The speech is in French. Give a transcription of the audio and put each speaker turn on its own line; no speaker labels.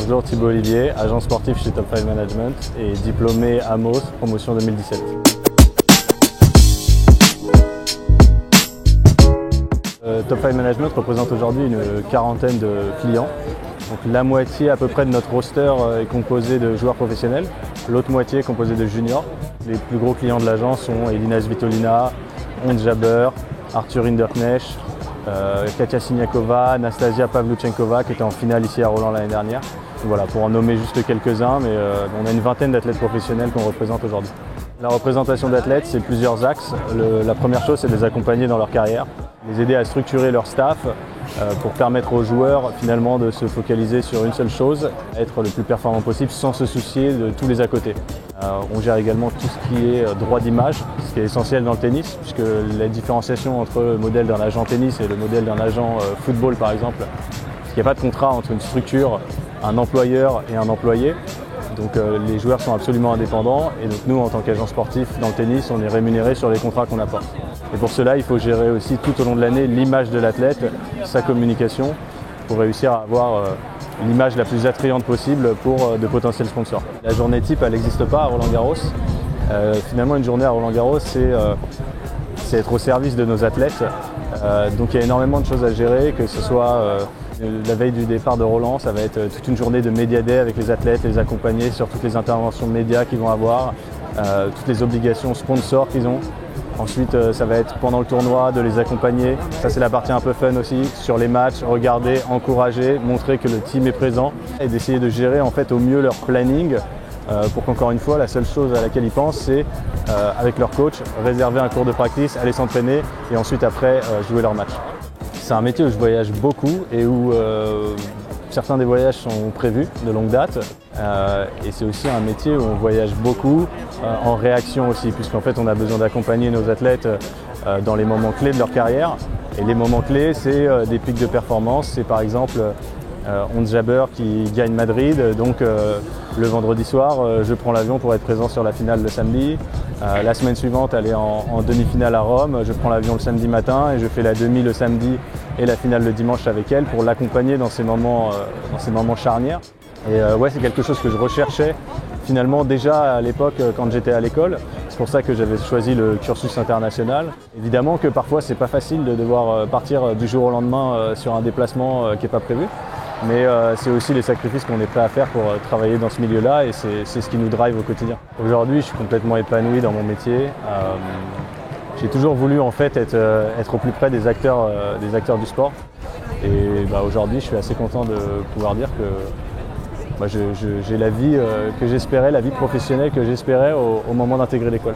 Bonjour, Thibaut Olivier, agent sportif chez Top 5 Management et diplômé AMOS, promotion 2017. Top 5 Management représente aujourd'hui une quarantaine de clients. Donc, la moitié à peu près de notre roster est composée de joueurs professionnels, l'autre moitié est composée de juniors. Les plus gros clients de l'agence sont Elina Svitolina, Ons Jabeur, Arthur Hinderknecht, Katia Siniakova, Anastasia Pavluchenkova qui était en finale ici à Roland l'année dernière. Donc voilà, pour en nommer juste quelques-uns, mais on a une vingtaine d'athlètes professionnels qu'on représente aujourd'hui. La représentation d'athlètes, c'est plusieurs axes. La première chose, c'est de les accompagner dans leur carrière, les aider à structurer leur staff pour permettre aux joueurs finalement de se focaliser sur une seule chose, être le plus performant possible sans se soucier de tous les à côté. On gère également tout ce qui est droit d'image, ce qui est essentiel dans le tennis, puisque la différenciation entre le modèle d'un agent tennis et le modèle d'un agent football par exemple, c'est qu'il n'y a pas de contrat entre une structure, un employeur et un employé. Donc les joueurs sont absolument indépendants et donc nous en tant qu'agent sportif dans le tennis, on est rémunéré sur les contrats qu'on apporte. Et pour cela, il faut gérer aussi tout au long de l'année l'image de l'athlète, sa communication, pour réussir à avoir l'image la plus attrayante possible pour de potentiels sponsors. La journée type, elle n'existe pas à Roland-Garros. Finalement, une journée à Roland-Garros, c'est être au service de nos athlètes. Donc il y a énormément de choses à gérer, que ce soit la veille du départ de Roland, ça va être toute une journée de Media Day avec les athlètes, les accompagner sur toutes les interventions médias qu'ils vont avoir, toutes les obligations sponsors qu'ils ont. Ensuite, ça va être pendant le tournoi de les accompagner. Ça, c'est la partie un peu fun aussi, sur les matchs, regarder, encourager, montrer que le team est présent et d'essayer de gérer en fait au mieux leur planning pour qu'encore une fois, la seule chose à laquelle ils pensent, c'est avec leur coach, réserver un cours de practice, aller s'entraîner et ensuite après jouer leur match. C'est un métier où je voyage beaucoup et où certains des voyages sont prévus de longue date. Et c'est aussi un métier où on voyage beaucoup en réaction aussi, puisqu'en fait on a besoin d'accompagner nos athlètes dans les moments clés de leur carrière. Et les moments clés, c'est des pics de performance. C'est par exemple Ons Jabeur qui gagne Madrid, donc le vendredi soir, je prends l'avion pour être présent sur la finale le samedi. La semaine suivante, elle est en demi-finale à Rome, je prends l'avion le samedi matin et je fais la demi le samedi et la finale le dimanche avec elle pour l'accompagner dans ces moments charnières. Et ouais, c'est quelque chose que je recherchais finalement déjà à l'époque quand j'étais à l'école. C'est pour ça que j'avais choisi le cursus international. Évidemment que parfois c'est pas facile de devoir partir du jour au lendemain sur un déplacement qui n'est pas prévu. Mais c'est aussi les sacrifices qu'on est prêt à faire pour travailler dans ce milieu-là et c'est ce qui nous drive au quotidien. Aujourd'hui, je suis complètement épanoui dans mon métier. J'ai toujours voulu en fait être au plus près des acteurs du sport. Et aujourd'hui, je suis assez content de pouvoir dire que j'ai la vie que j'espérais, la vie professionnelle que j'espérais au moment d'intégrer l'école.